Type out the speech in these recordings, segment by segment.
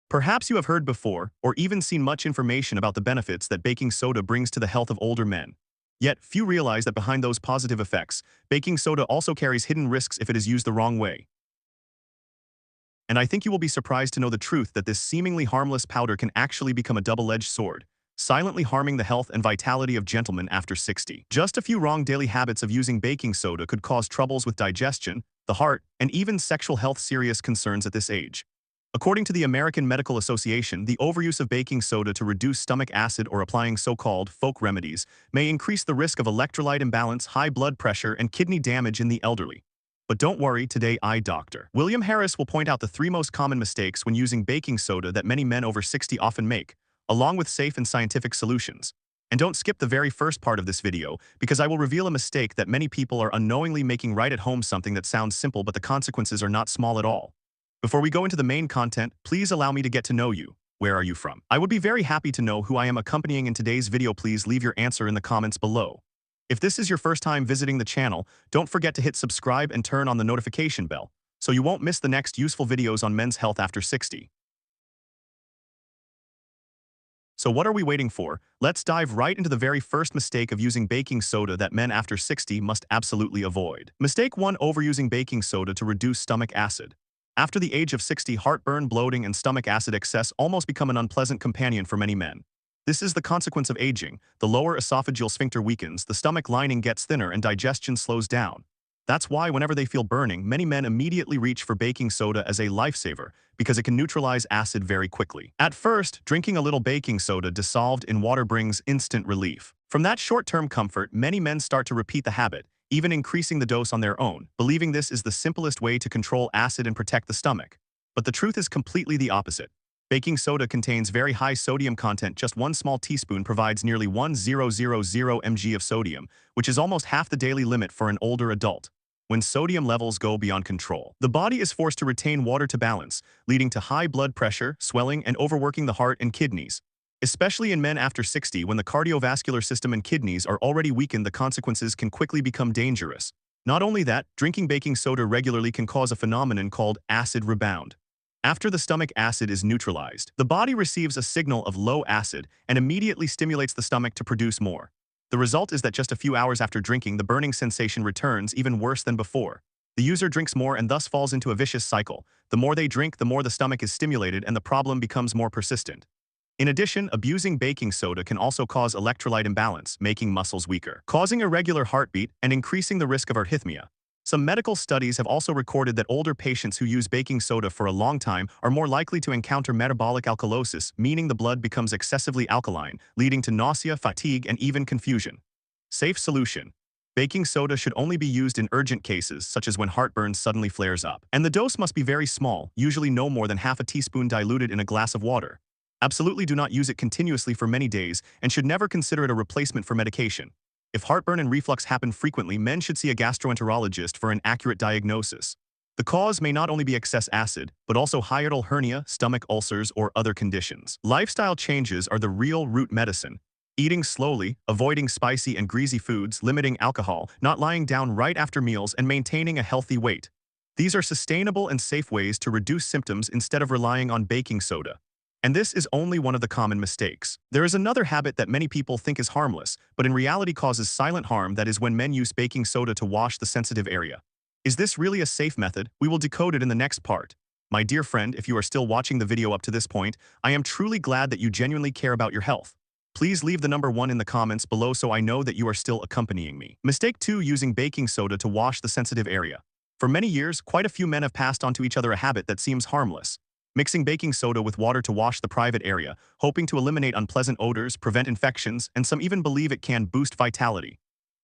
Perhaps you have heard before, or even seen much information about the benefits that baking soda brings to the health of older men. Yet, few realize that behind those positive effects, baking soda also carries hidden risks if it is used the wrong way. And I think you will be surprised to know the truth that this seemingly harmless powder can actually become a double-edged sword, silently harming the health and vitality of gentlemen after 60. Just a few wrong daily habits of using baking soda could cause troubles with digestion, the heart, and even sexual health serious concerns at this age. According to the American Medical Association, the overuse of baking soda to reduce stomach acid or applying so-called folk remedies may increase the risk of electrolyte imbalance, high blood pressure, and kidney damage in the elderly. But don't worry, today Dr. William Harris will point out the three most common mistakes when using baking soda that many men over 60 often make, along with safe and scientific solutions. And don't skip the very first part of this video, because I will reveal a mistake that many people are unknowingly making right at home, something that sounds simple but the consequences are not small at all. Before we go into the main content, please allow me to get to know you. Where are you from? I would be very happy to know who I am accompanying in today's video. Please leave your answer in the comments below. If this is your first time visiting the channel, don't forget to hit subscribe and turn on the notification bell, so you won't miss the next useful videos on men's health after 60. So what are we waiting for? Let's dive right into the very first mistake of using baking soda that men after 60 must absolutely avoid. Mistake 1: overusing baking soda to reduce stomach acid. After the age of 60, heartburn, bloating, and stomach acid excess almost become an unpleasant companion for many men. This is the consequence of aging. The lower esophageal sphincter weakens, the stomach lining gets thinner, and digestion slows down. That's why whenever they feel burning, many men immediately reach for baking soda as a lifesaver, because it can neutralize acid very quickly. At first, drinking a little baking soda dissolved in water brings instant relief. From that short-term comfort, many men start to repeat the habit, even increasing the dose on their own, believing this is the simplest way to control acid and protect the stomach. But the truth is completely the opposite. Baking soda contains very high sodium content. Just one small teaspoon provides nearly 1000 mg of sodium, which is almost half the daily limit for an older adult. When sodium levels go beyond control, the body is forced to retain water to balance, leading to high blood pressure, swelling, and overworking the heart and kidneys. Especially in men after 60, when the cardiovascular system and kidneys are already weakened, the consequences can quickly become dangerous. Not only that, drinking baking soda regularly can cause a phenomenon called acid rebound. After the stomach acid is neutralized, the body receives a signal of low acid and immediately stimulates the stomach to produce more. The result is that just a few hours after drinking, the burning sensation returns, even worse than before. The user drinks more and thus falls into a vicious cycle. The more they drink, the more the stomach is stimulated and the problem becomes more persistent. In addition, abusing baking soda can also cause electrolyte imbalance, making muscles weaker, causing irregular heartbeat, and increasing the risk of arrhythmia. Some medical studies have also recorded that older patients who use baking soda for a long time are more likely to encounter metabolic alkalosis, meaning the blood becomes excessively alkaline, leading to nausea, fatigue, and even confusion. Safe solution: baking soda should only be used in urgent cases, such as when heartburn suddenly flares up. And the dose must be very small, usually no more than half a teaspoon diluted in a glass of water. Absolutely do not use it continuously for many days, and should never consider it a replacement for medication. If heartburn and reflux happen frequently, men should see a gastroenterologist for an accurate diagnosis. The cause may not only be excess acid, but also hiatal hernia, stomach ulcers, or other conditions. Lifestyle changes are the real root medicine. Eating slowly, avoiding spicy and greasy foods, limiting alcohol, not lying down right after meals, and maintaining a healthy weight. These are sustainable and safe ways to reduce symptoms instead of relying on baking soda. And this is only one of the common mistakes. There is another habit that many people think is harmless, but in reality causes silent harm. That is when men use baking soda to wash the sensitive area. Is this really a safe method? We will decode it in the next part. My dear friend, if you are still watching the video up to this point, I am truly glad that you genuinely care about your health. Please leave the number 1 in the comments below so I know that you are still accompanying me. Mistake 2: using baking soda to wash the sensitive area. For many years, quite a few men have passed on to each other a habit that seems harmless: mixing baking soda with water to wash the private area, hoping to eliminate unpleasant odors, prevent infections, and some even believe it can boost vitality.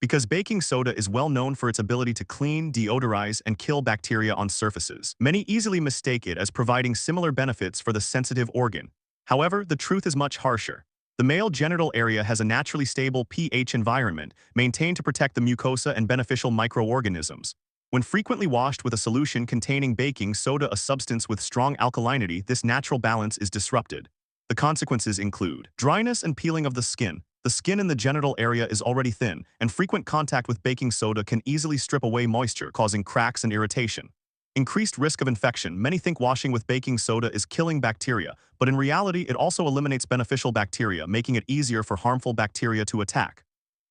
Because baking soda is well known for its ability to clean, deodorize, and kill bacteria on surfaces, many easily mistake it as providing similar benefits for the sensitive organ. However, the truth is much harsher. The male genital area has a naturally stable pH environment, maintained to protect the mucosa and beneficial microorganisms. When frequently washed with a solution containing baking soda, a substance with strong alkalinity, this natural balance is disrupted. The consequences include dryness and peeling of the skin. The skin in the genital area is already thin, and frequent contact with baking soda can easily strip away moisture, causing cracks and irritation. Increased risk of infection. Many think washing with baking soda is killing bacteria, but in reality, it also eliminates beneficial bacteria, making it easier for harmful bacteria to attack.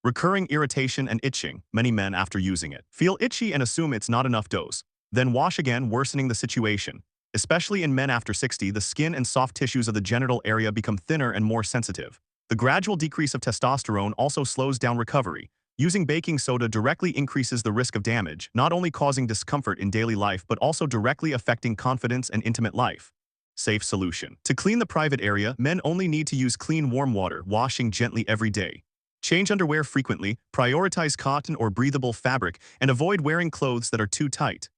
Recurring irritation and itching. Many men, after using it, feel itchy and assume it's not enough dose. Then wash again, worsening the situation. Especially in men after 60, the skin and soft tissues of the genital area become thinner and more sensitive. The gradual decrease of testosterone also slows down recovery. Using baking soda directly increases the risk of damage, not only causing discomfort in daily life but also directly affecting confidence and intimate life. Safe solution. To clean the private area, men only need to use clean warm water, washing gently every day. Change underwear frequently, prioritize cotton or breathable fabric, and avoid wearing clothes that are too tight.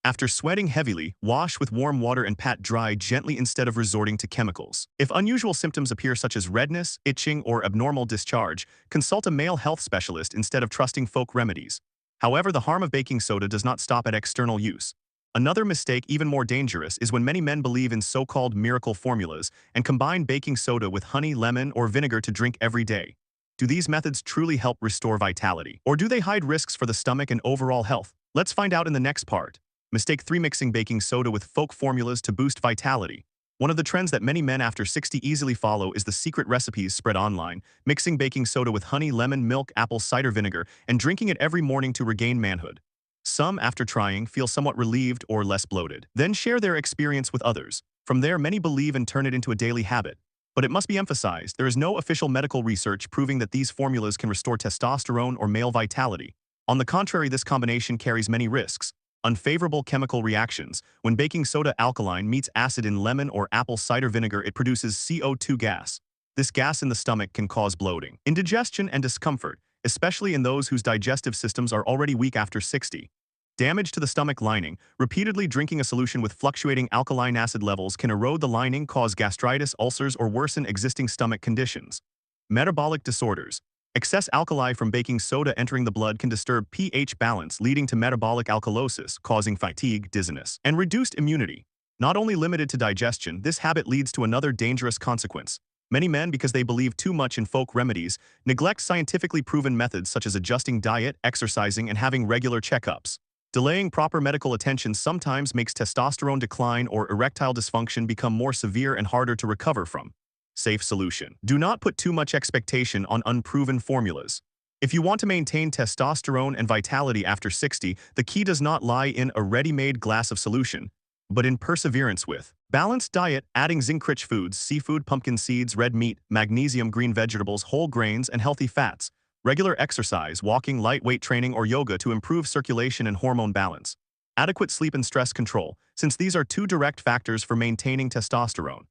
After sweating heavily, wash with warm water and pat dry gently instead of resorting to chemicals. If unusual symptoms appear such as redness, itching, or abnormal discharge, consult a male health specialist instead of trusting folk remedies. However, the harm of baking soda does not stop at external use. Another mistake, even more dangerous, is when many men believe in so-called miracle formulas and combine baking soda with honey, lemon, or vinegar to drink every day. Do these methods truly help restore vitality? Or do they hide risks for the stomach and overall health? Let's find out in the next part. Mistake 3. Mixing baking soda with folk formulas to boost vitality. One of the trends that many men after 60 easily follow is the secret recipes spread online, mixing baking soda with honey, lemon, milk, apple cider vinegar, and drinking it every morning to regain manhood. Some, after trying, feel somewhat relieved or less bloated. Then share their experience with others. From there, many believe and turn it into a daily habit. But it must be emphasized, there is no official medical research proving that these formulas can restore testosterone or male vitality. On the contrary, this combination carries many risks. Unfavorable chemical reactions. When baking soda alkaline meets acid in lemon or apple cider vinegar, it produces CO2 gas. This gas in the stomach can cause bloating, indigestion, and discomfort, especially in those whose digestive systems are already weak after 60. Damage to the stomach lining. Repeatedly drinking a solution with fluctuating alkaline acid levels can erode the lining, cause gastritis, ulcers, or worsen existing stomach conditions. Metabolic disorders. Excess alkali from baking soda entering the blood can disturb pH balance, leading to metabolic alkalosis, causing fatigue, dizziness, and reduced immunity. Not only limited to digestion, this habit leads to another dangerous consequence. Many men, because they believe too much in folk remedies, neglect scientifically proven methods such as adjusting diet, exercising, and having regular checkups. Delaying proper medical attention sometimes makes testosterone decline or erectile dysfunction become more severe and harder to recover from. Safe solution. Do not put too much expectation on unproven formulas. If you want to maintain testosterone and vitality after 60, the key does not lie in a ready-made glass of solution, but in perseverance with balanced diet, adding zinc-rich foods, seafood, pumpkin seeds, red meat, magnesium, green vegetables, whole grains, and healthy fats, regular exercise, walking, lightweight training, or yoga to improve circulation and hormone balance, adequate sleep and stress control, since these are two direct factors for maintaining testosterone.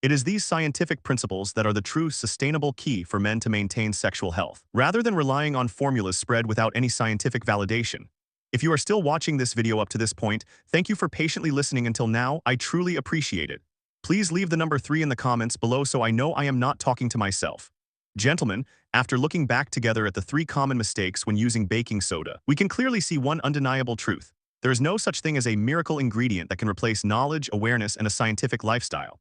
It is these scientific principles that are the true sustainable key for men to maintain sexual health, rather than relying on formulas spread without any scientific validation. If you are still watching this video up to this point, thank you for patiently listening until now. I truly appreciate it. Please leave the number 3 in the comments below so I know I am not talking to myself. Gentlemen, after looking back together at the 3 common mistakes when using baking soda, we can clearly see one undeniable truth. There is no such thing as a miracle ingredient that can replace knowledge, awareness, and a scientific lifestyle.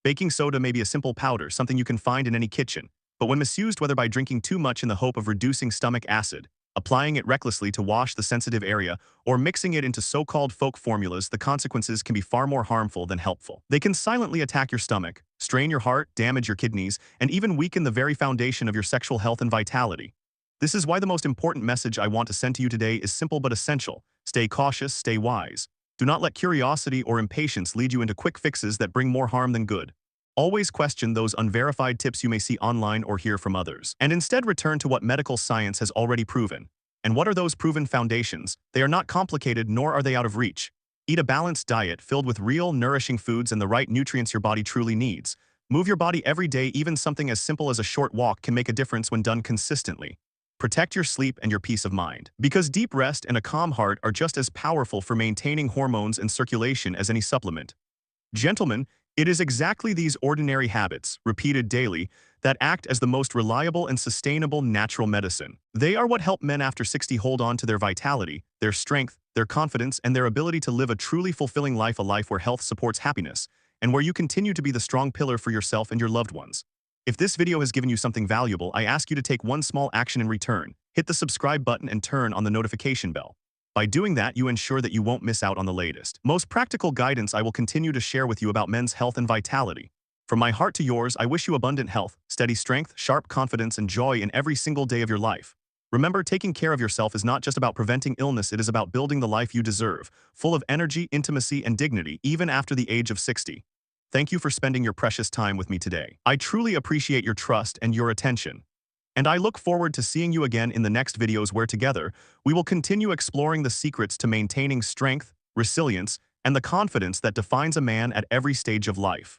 Baking soda may be a simple powder, something you can find in any kitchen, but when misused, whether by drinking too much in the hope of reducing stomach acid, applying it recklessly to wash the sensitive area, or mixing it into so-called folk formulas, the consequences can be far more harmful than helpful. They can silently attack your stomach, strain your heart, damage your kidneys, and even weaken the very foundation of your sexual health and vitality. This is why the most important message I want to send to you today is simple but essential. Stay cautious, stay wise. Do not let curiosity or impatience lead you into quick fixes that bring more harm than good. Always question those unverified tips you may see online or hear from others, and instead return to what medical science has already proven. And what are those proven foundations? They are not complicated, nor are they out of reach. Eat a balanced diet filled with real, nourishing foods and the right nutrients your body truly needs. Move your body every day. Even something as simple as a short walk can make a difference when done consistently. Protect your sleep and your peace of mind, because deep rest and a calm heart are just as powerful for maintaining hormones and circulation as any supplement. Gentlemen, it is exactly these ordinary habits, repeated daily, that act as the most reliable and sustainable natural medicine. They are what help men after 60 hold on to their vitality, their strength, their confidence, and their ability to live a truly fulfilling life, a life where health supports happiness, and where you continue to be the strong pillar for yourself and your loved ones. If this video has given you something valuable, I ask you to take one small action in return. Hit the subscribe button and turn on the notification bell. By doing that, you ensure that you won't miss out on the latest, most practical guidance I will continue to share with you about men's health and vitality. From my heart to yours, I wish you abundant health, steady strength, sharp confidence, and joy in every single day of your life. Remember, taking care of yourself is not just about preventing illness, it is about building the life you deserve, full of energy, intimacy, and dignity, even after the age of 60. Thank you for spending your precious time with me today. I truly appreciate your trust and your attention. And I look forward to seeing you again in the next videos where together, we will continue exploring the secrets to maintaining strength, resilience, and the confidence that defines a man at every stage of life.